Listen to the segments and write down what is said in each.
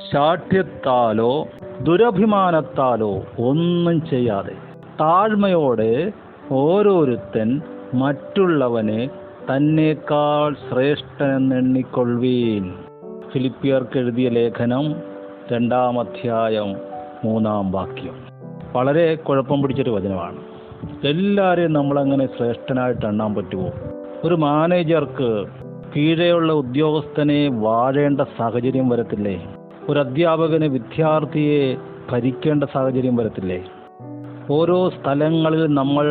ശാഠ്യത്താലോ ദുരഭിമാനത്താലോ ഒന്നും ചെയ്യാതെ താഴ്മയോടെ ഓരോരുത്തൻ മറ്റുള്ളവനെ തന്നേക്കാൾ ശ്രേഷ്ഠനെന്നെണ്ണിക്കൊള്ളുവീൻ. ഫിലിപ്പിയർക്ക് എഴുതിയ ലേഖനം 2-ാം അധ്യായം 3-ാം വാക്യം. വളരെ കുഴപ്പം പിടിച്ചൊരു വചനമാണ്. എല്ലാവരെയും നമ്മളങ്ങനെ ശ്രേഷ്ഠനായിട്ട് എണ്ണാൻ പറ്റുമോ? ഒരു മാനേജർക്ക് കീഴെയുള്ള ഉദ്യോഗസ്ഥനെ വാഴേണ്ട സാഹചര്യം വരത്തില്ലേ? ഒരു അധ്യാപകന് വിദ്യാർത്ഥിയെ ഭരിക്കേണ്ട സാഹചര്യം വരത്തില്ലേ? ഓരോ സ്ഥലങ്ങളിൽ നമ്മൾ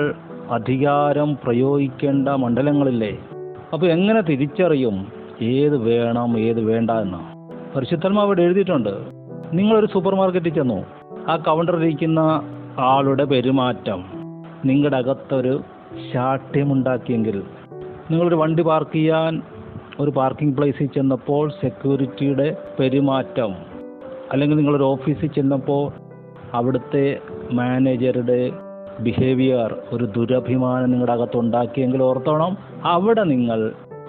അധികാരം പ്രയോഗിക്കേണ്ട മണ്ഡലങ്ങളില്ലേ? അപ്പോൾ എങ്ങനെ തിരിച്ചറിയും ഏത് വേണം ഏത് വേണ്ട എന്ന്? പരിശുദ്ധാത്മാവ് അവിടെ എഴുതിയിട്ടുണ്ട്. നിങ്ങളൊരു സൂപ്പർ മാർക്കറ്റിൽ ചെന്നു, ആ കൗണ്ടറിലിരിക്കുന്ന ആളുടെ പെരുമാറ്റം നിങ്ങളുടെ അകത്തൊരു ശാഠ്യമുണ്ടാക്കിയെങ്കിൽ, നിങ്ങളൊരു വണ്ടി പാർക്ക് ചെയ്യാൻ ഒരു പാർക്കിംഗ് പ്ലേസിൽ ചെന്നപ്പോൾ സെക്യൂരിറ്റിയുടെ പെരുമാറ്റം, അല്ലെങ്കിൽ നിങ്ങളൊരു ഓഫീസിൽ ചെന്നപ്പോൾ അവിടുത്തെ മാനേജറുടെ ബിഹേവിയർ ഒരു ദുരഭിമാനം നിങ്ങളുടെ അകത്തുണ്ടാക്കിയെങ്കിൽ ഓർത്തോണം, അവിടെ നിങ്ങൾ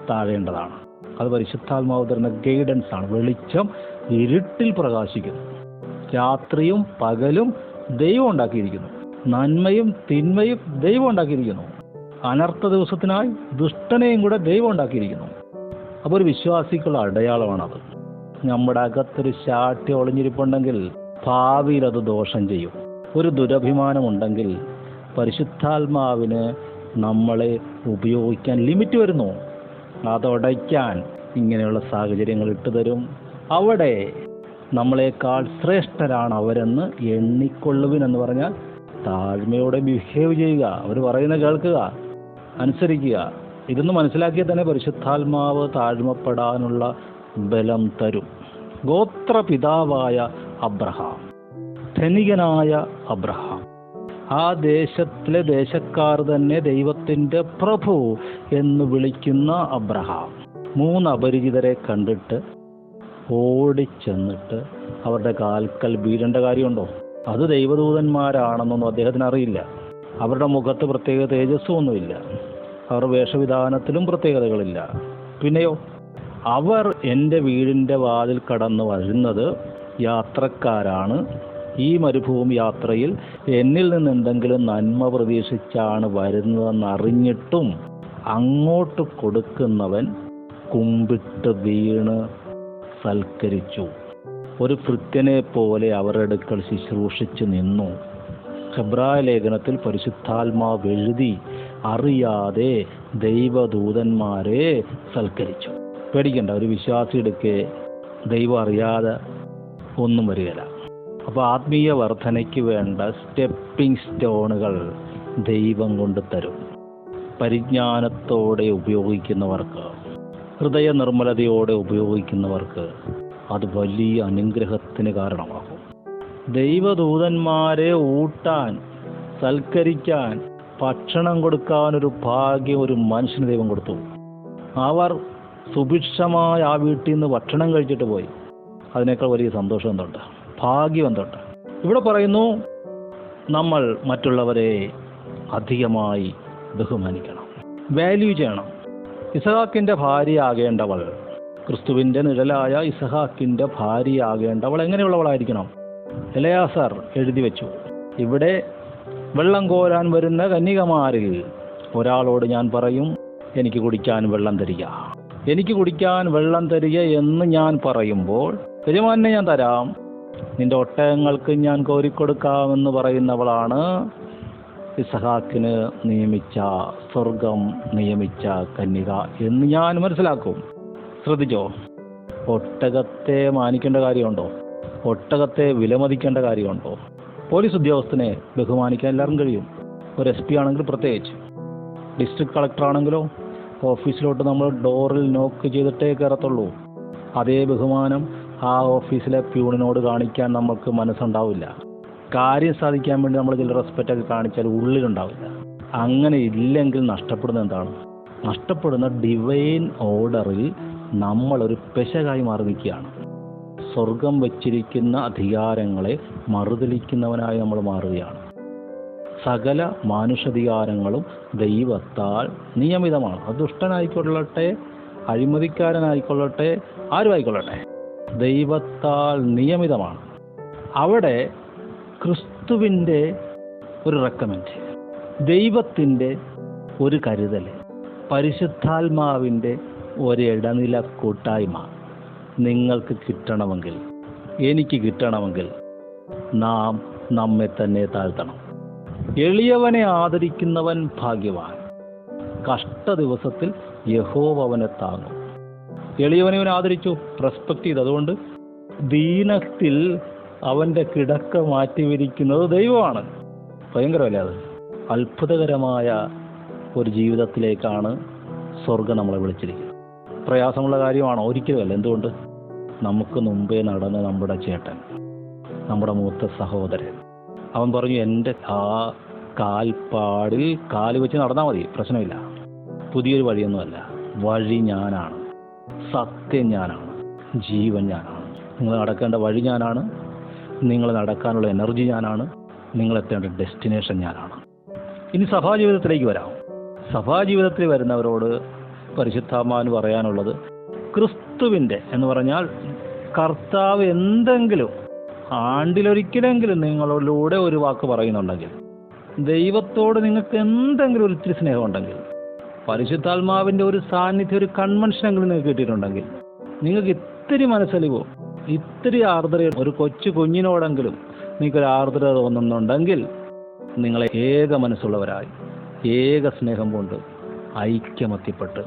താഴേണ്ടതാണ്. അത് പരിശുദ്ധാത്മാവ് തരുന്ന ഗൈഡൻസ് ആണ്. വെളിച്ചം ഇരുട്ടിൽ പ്രകാശിക്കുന്നു. രാത്രിയും പകലും ദൈവം ഉണ്ടാക്കിയിരിക്കുന്നു. നന്മയും തിന്മയും ദൈവം ഉണ്ടാക്കിയിരിക്കുന്നു. അനർത്ഥ ദിവസത്തിനായി ദുഷ്ടനെയും കൂടെ ദൈവം ഉണ്ടാക്കിയിരിക്കുന്നു. അപ്പോൾ ഒരു വിശ്വാസിക്കുള്ള അടയാളമാണത്. നമ്മുടെ അകത്തൊരു ശാഠ്യം ഒളിഞ്ഞിരിപ്പുണ്ടെങ്കിൽ ഭാവിയിൽ അത് ദോഷം ചെയ്യും. ഒരു ദുരഭിമാനമുണ്ടെങ്കിൽ പരിശുദ്ധാത്മാവിന് നമ്മളെ ഉപയോഗിക്കാൻ ലിമിറ്റ് വരുന്നു. അതടയ്ക്കാൻ ഇങ്ങനെയുള്ള സാഹചര്യങ്ങൾ ഇട്ടുതരും. അവിടെ നമ്മളെക്കാൾ ശ്രേഷ്ഠരാണ് അവരെന്ന് എണ്ണിക്കൊള്ളുവിനെന്ന് പറഞ്ഞാൽ താഴ്മയോടെ ബിഹേവ് ചെയ്യുക, അവർ പറയുന്നത് കേൾക്കുക, അനുസരിക്കുക. ഇതൊന്ന് മനസ്സിലാക്കിയാൽ തന്നെ പരിശുദ്ധാത്മാവ് താഴ്മപ്പെടാനുള്ള ബലം തരും. ഗോത്രപിതാവായ അബ്രഹാം, ധനികനായ അബ്രഹാം, ആ ദേശത്തിലെ ദേശക്കാർ തന്നെ ദൈവത്തിൻ്റെ പ്രഭു എന്ന് വിളിക്കുന്ന അബ്രഹാം 3 അപരിചിതരെ കണ്ടിട്ട് ഓടിച്ചെന്നിട്ട് അവരുടെ കാൽക്കൽ വീഴേണ്ട കാര്യമുണ്ടോ? അത് ദൈവദൂതന്മാരാണെന്നൊന്നും അദ്ദേഹത്തിന് അറിയില്ല. അവരുടെ മുഖത്ത് പ്രത്യേക തേജസ്സൊന്നുമില്ല. അവരുടെ വേഷവിധാനത്തിലും പ്രത്യേകതകളില്ല. പിന്നെയോ, അവർ എൻ്റെ വീടിൻ്റെ വാതിൽ കടന്ന് വരുന്നത് യാത്രക്കാരാണ്. ഈ മരുഭൂമി യാത്രയിൽ എന്നിൽ നിന്ന് എന്തെങ്കിലും നന്മ പ്രതീക്ഷിച്ചാണ് വരുന്നതെന്നറിഞ്ഞിട്ടും അങ്ങോട്ട് കൊടുക്കുന്നവൻ കുമ്പിട്ട് വീണ് സൽക്കരിച്ചു. ഒരു ഭൃത്യനെ പോലെ അവരുടെ അടുക്കൽ ശുശ്രൂഷിച്ച് നിന്നു. ഹെബ്രായ ലേഖനത്തിൽ പരിശുദ്ധാത്മാവ് എഴുതി, അറിയാതെ ദൈവദൂതന്മാരെ സൽക്കരിച്ചു. പേടിക്കണ്ട, ഒരു വിശ്വാസിയെടുക്കെ ദൈവം അറിയാതെ ഒന്നും വരികയില്ല. അപ്പോൾ ആത്മീയ വർധനയ്ക്ക് വേണ്ട സ്റ്റെപ്പിംഗ് സ്റ്റോണുകൾ ദൈവം കൊണ്ട് തരും. പരിജ്ഞാനത്തോടെ ഉപയോഗിക്കുന്നവർക്ക്, ഹൃദയ നിർമ്മലതയോടെ ഉപയോഗിക്കുന്നവർക്ക് അത് വലിയ അനുഗ്രഹത്തിന് കാരണമാകും. ദൈവദൂതന്മാരെ ഊട്ടാൻ, സൽക്കരിക്കാൻ, ഭക്ഷണം കൊടുക്കാനൊരു ഭാഗ്യം ഒരു മനുഷ്യന് ദൈവം കൊടുത്തു. അവർ സുഭിക്ഷമായ ആ വീട്ടിൽ നിന്ന് ഭക്ഷണം കഴിച്ചിട്ട് പോയി. അതിനേക്കാൾ വലിയ സന്തോഷം എന്തുണ്ട്? ഭാഗ്യം എന്തുണ്ട്? ഇവിടെ പറയുന്നു, നമ്മൾ മറ്റുള്ളവരെ അധികമായി ബഹുമാനിക്കണം, വാല്യൂ ചെയ്യണം. ഇസഹാക്കിൻ്റെ ഭാര്യയാകേണ്ടവൾ, ക്രിസ്തുവിൻ്റെ നിഴലായ ഇസഹാക്കിൻ്റെ ഭാര്യയാകേണ്ടവൾ എങ്ങനെയുള്ളവളായിരിക്കണം? എലയാസർ എഴുതി വെച്ചു, ഇവിടെ വെള്ളം കോരാൻ വരുന്ന കന്യകമാരിൽ ഒരാളോട് ഞാൻ പറയും, എനിക്ക് കുടിക്കാൻ വെള്ളം തരിക, എനിക്ക് കുടിക്കാൻ വെള്ളം തരിക എന്ന് ഞാൻ പറയുമ്പോൾ, യജമാനെ ഞാൻ തരാം, നിന്റെ ഒട്ടകങ്ങൾക്ക് ഞാൻ കോരിക്കൊടുക്കാമെന്ന് പറയുന്നവളാണ് ഇസഹാക്കിന് നിയമിച്ച, സ്വർഗം നിയമിച്ച കന്യക എന്ന് ഞാൻ മനസ്സിലാക്കും. ശ്രദ്ധിച്ചോ, ഒട്ടകത്തെ മാനിക്കേണ്ട കാര്യമുണ്ടോ? ഒട്ടകത്തെ വിലമതിക്കേണ്ട കാര്യമുണ്ടോ? പോലീസ് ഉദ്യോഗസ്ഥനെ ബഹുമാനിക്കാൻ എല്ലാവർക്കും കഴിയും. ഒരു SP ആണെങ്കിൽ പ്രത്യേകിച്ച്. ഡിസ്ട്രിക്ട് കളക്ടർ ആണെങ്കിലോ ഓഫീസിലോട്ട് നമ്മൾ ഡോറിൽ നോക്ക് ചെയ്തിട്ടേ കയറത്തുള്ളൂ. അതേ ബഹുമാനം ആ ഓഫീസിലെ പ്യൂണിനോട് കാണിക്കാൻ നമുക്ക് മനസ്സുണ്ടാവില്ല. കാര്യം സാധിക്കാൻ വേണ്ടി നമ്മൾ ചില റെസ്പെക്റ്റൊക്കെ കാണിച്ചാൽ ഉള്ളിലുണ്ടാവില്ല. അങ്ങനെ ഇല്ലെങ്കിൽ നഷ്ടപ്പെടുന്ന എന്താണ്? നഷ്ടപ്പെടുന്ന ഡിവൈൻ ഓർഡറിൽ നമ്മളൊരു പെശകായി മാറി നിൽക്കുകയാണ്. സ്വർഗം വച്ചിരിക്കുന്ന അധികാരങ്ങളെ മറുതലിക്കുന്നവനായി നമ്മൾ മാറുകയാണ്. സകല മാനുഷാധികാരങ്ങളും ദൈവത്താൽ നിയമിതമാണ്. അത് ദുഷ്ടനായിക്കൊള്ളട്ടെ, അഴിമതിക്കാരനായിക്കൊള്ളട്ടെ, ആരുമായിക്കൊള്ളട്ടെ. ദൈവത്താൽ നിയമിതമാണ്. അവിടെ ക്രിസ്തുവിൻ്റെ ഒരു റെക്കമെൻഡ്, ദൈവത്തിൻ്റെ ഒരു കരുതൽ, പരിശുദ്ധാത്മാവിൻ്റെ ഒരിടനില കൂട്ടായ്മ നിങ്ങൾക്ക് കിട്ടണമെങ്കിൽ, എനിക്ക് കിട്ടണമെങ്കിൽ നാം നമ്മെ തന്നെ താഴ്ത്തണം. എളിയവനെ ആദരിക്കുന്നവൻ ഭാഗ്യവാൻ. കഷ്ട ദിവസത്തിൽ യഹോവ അവനെ താങ്ങും. എളിയവനെ അവൻ ആദരിച്ചു, റെസ്പെക്ട് ചെയ്തു. അതുകൊണ്ട് ദീനത്തിൽ അവൻ്റെ കിടക്ക മാറ്റിവരിക്കുന്നത് ദൈവമാണ്. ഭയങ്കരമല്ലേ അത്? അത്ഭുതകരമായ ഒരു ജീവിതത്തിലേക്കാണ് സ്വർഗം നമ്മളെ വിളിച്ചിരിക്കുന്നത്. പ്രയാസമുള്ള കാര്യമാണോ? ഒരിക്കലുമല്ല. എന്തുകൊണ്ട്? നമുക്ക് മുമ്പേ നടന്ന നമ്മുടെ ചേട്ടൻ, നമ്മുടെ മൂത്ത സഹോദരൻ, അവൻ പറഞ്ഞു, എൻ്റെ ആ കാൽപ്പാടിൽ കാല് വെച്ച് നടന്നാൽ മതി, പ്രശ്നമില്ല. പുതിയൊരു വഴിയൊന്നുമല്ല. വഴി ഞാനാണ്, സത്യം ഞാനാണ്, ജീവൻ ഞാനാണ്. നിങ്ങൾ നടക്കേണ്ട വഴി ഞാനാണ്, നിങ്ങൾ നടക്കാനുള്ള എനർജി ഞാനാണ്, നിങ്ങളെത്തേണ്ട ഡെസ്റ്റിനേഷൻ ഞാനാണ്. ഇനി സഭാജീവിതത്തിലേക്ക് വരാം. സഭാജീവിതത്തിൽ വരുന്നവരോട് പരിശുദ്ധാത്മാവിന് പറയാനുള്ളത്, ക്രിസ്തുവിൻ്റെ എന്ന് പറഞ്ഞാൽ കർത്താവ് എന്തെങ്കിലും ആണ്ടിലൊരിക്കലെങ്കിലും നിങ്ങളിലൂടെ ഒരു വാക്ക് പറയുന്നുണ്ടെങ്കിൽ, ദൈവത്തോട് നിങ്ങൾക്ക് എന്തെങ്കിലും ഒരു ഇത്തിരി സ്നേഹമുണ്ടെങ്കിൽ, പരിശുദ്ധാത്മാവിൻ്റെ ഒരു സാന്നിധ്യം, ഒരു കൺവെൻഷനെങ്കിലും നിങ്ങൾക്ക് കിട്ടിയിട്ടുണ്ടെങ്കിൽ, നിങ്ങൾക്ക് ഇത്തിരി മനസ്സലിവോ, ഇത്തിരി ആർദ്രത, ഒരു കൊച്ചു കുഞ്ഞിനോടെങ്കിലും നിങ്ങൾക്കൊരു ആർദ്രത തോന്നുന്നുണ്ടെങ്കിൽ, നിങ്ങളെ ഏക മനസ്സുള്ളവരായി, ഏക സ്നേഹം കൊണ്ട് ഐക്യമത്യപ്പെട്ട്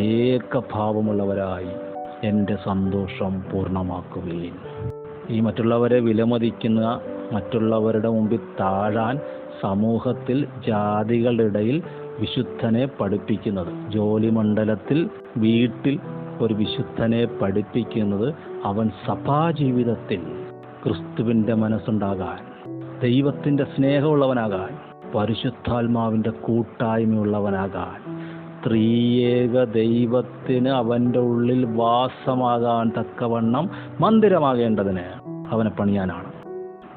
ഏകഭാവമുള്ളവരായി എൻ്റെ സന്തോഷം പൂർണ്ണമാക്കുകയും, ഈ മറ്റുള്ളവരെ വിലമതിക്കുന്ന, മറ്റുള്ളവരുടെ മുമ്പിൽ താഴാൻ സമൂഹത്തിൽ ജാതികളുടെ ഇടയിൽ വിശുദ്ധനെ പഠിപ്പിക്കുന്നത്, ജോലി മണ്ഡലത്തിൽ വീട്ടിൽ ഒരു വിശുദ്ധനെ പഠിപ്പിക്കുന്നത്, അവൻ സഭാജീവിതത്തിൽ ക്രിസ്തുവിൻ്റെ മനസ്സുണ്ടാകാൻ, ദൈവത്തിൻ്റെ സ്നേഹമുള്ളവനാകാൻ, പരിശുദ്ധാത്മാവിൻ്റെ കൂട്ടായ്മയുള്ളവനാകാൻ, ത്രിയേക ദൈവത്തിന് അവൻ്റെ ഉള്ളിൽ വാസമാകാൻ തക്കവണ്ണം മന്ദിരമാകേണ്ടതിന് അവനെ പണിയാനാണ്.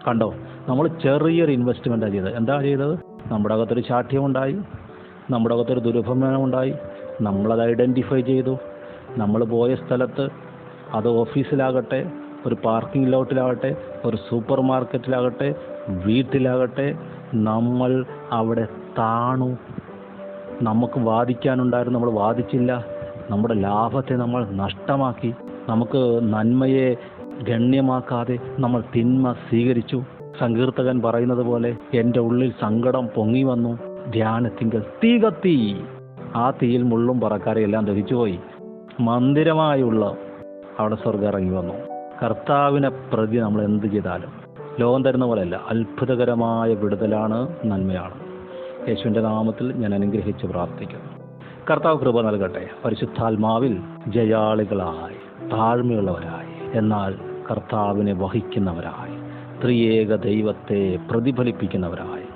കണ്ടോ, നമ്മൾ ചെറിയൊരു ഇൻവെസ്റ്റ്മെൻറ്റാണ് ചെയ്തത്. എന്താ ചെയ്തത്? നമ്മുടെ അകത്തൊരു ശാഠ്യമുണ്ടായി, നമ്മുടെ അകത്തൊരു ദുരഭിമാനമുണ്ടായി, നമ്മളത് ഐഡൻറ്റിഫൈ ചെയ്തു. നമ്മൾ പോയ സ്ഥലത്ത്, അത് ഓഫീസിലാകട്ടെ, ഒരു പാർക്കിംഗ് ലോട്ടിലാകട്ടെ, ഒരു സൂപ്പർ മാർക്കറ്റിലാകട്ടെ, വീട്ടിലാകട്ടെ, നമ്മൾ അവിടെ താണു. നമുക്ക് വാദിക്കാനുണ്ടായിരുന്നു, നമ്മൾ വാദിച്ചില്ല. നമ്മുടെ ലാഭത്തെ നമ്മൾ നഷ്ടമാക്കി. നമുക്ക് നന്മയെ ഗണ്യമാക്കാതെ നമ്മൾ തിന്മ സ്വീകരിച്ചു. സങ്കീർത്തകൻ പറയുന്നത് പോലെ, എൻ്റെ ഉള്ളിൽ സങ്കടം പൊങ്ങി വന്നു, ധ്യാനത്തിങ്കൽ തീ കത്തി. ആ തീയിൽ മുള്ളും പറക്കാരെ എല്ലാം ദഹിച്ചുപോയി. മന്ദിരമായുള്ള അവിടെ സ്വർഗ്ഗം ഇറങ്ങി വന്നു. കർത്താവിനെ പ്രതി നമ്മൾ എന്ത് ചെയ്താലും ലോകം തരുന്ന പോലെയല്ല, അത്ഭുതകരമായ വിടുതലാണ്, നന്മയാണ്. യേശുവിൻ്റെ നാമത്തിൽ ഞാൻ അനുഗ്രഹിച്ച് പ്രാർത്ഥിക്കുന്നു. കർത്താവ് കൃപ നൽകട്ടെ. പരിശുദ്ധാത്മാവിൽ ജയാളികളായി, താഴ്മയുള്ളവരായി, എന്നാൽ കർത്താവിനെ വഹിക്കുന്നവരായി, ത്രിയേക ദൈവത്തെ പ്രതിഫലിപ്പിക്കുന്നവരായി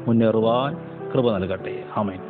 മുന്നേറുവാൻ കൃപ നൽകട്ടെ. ആമേൻ.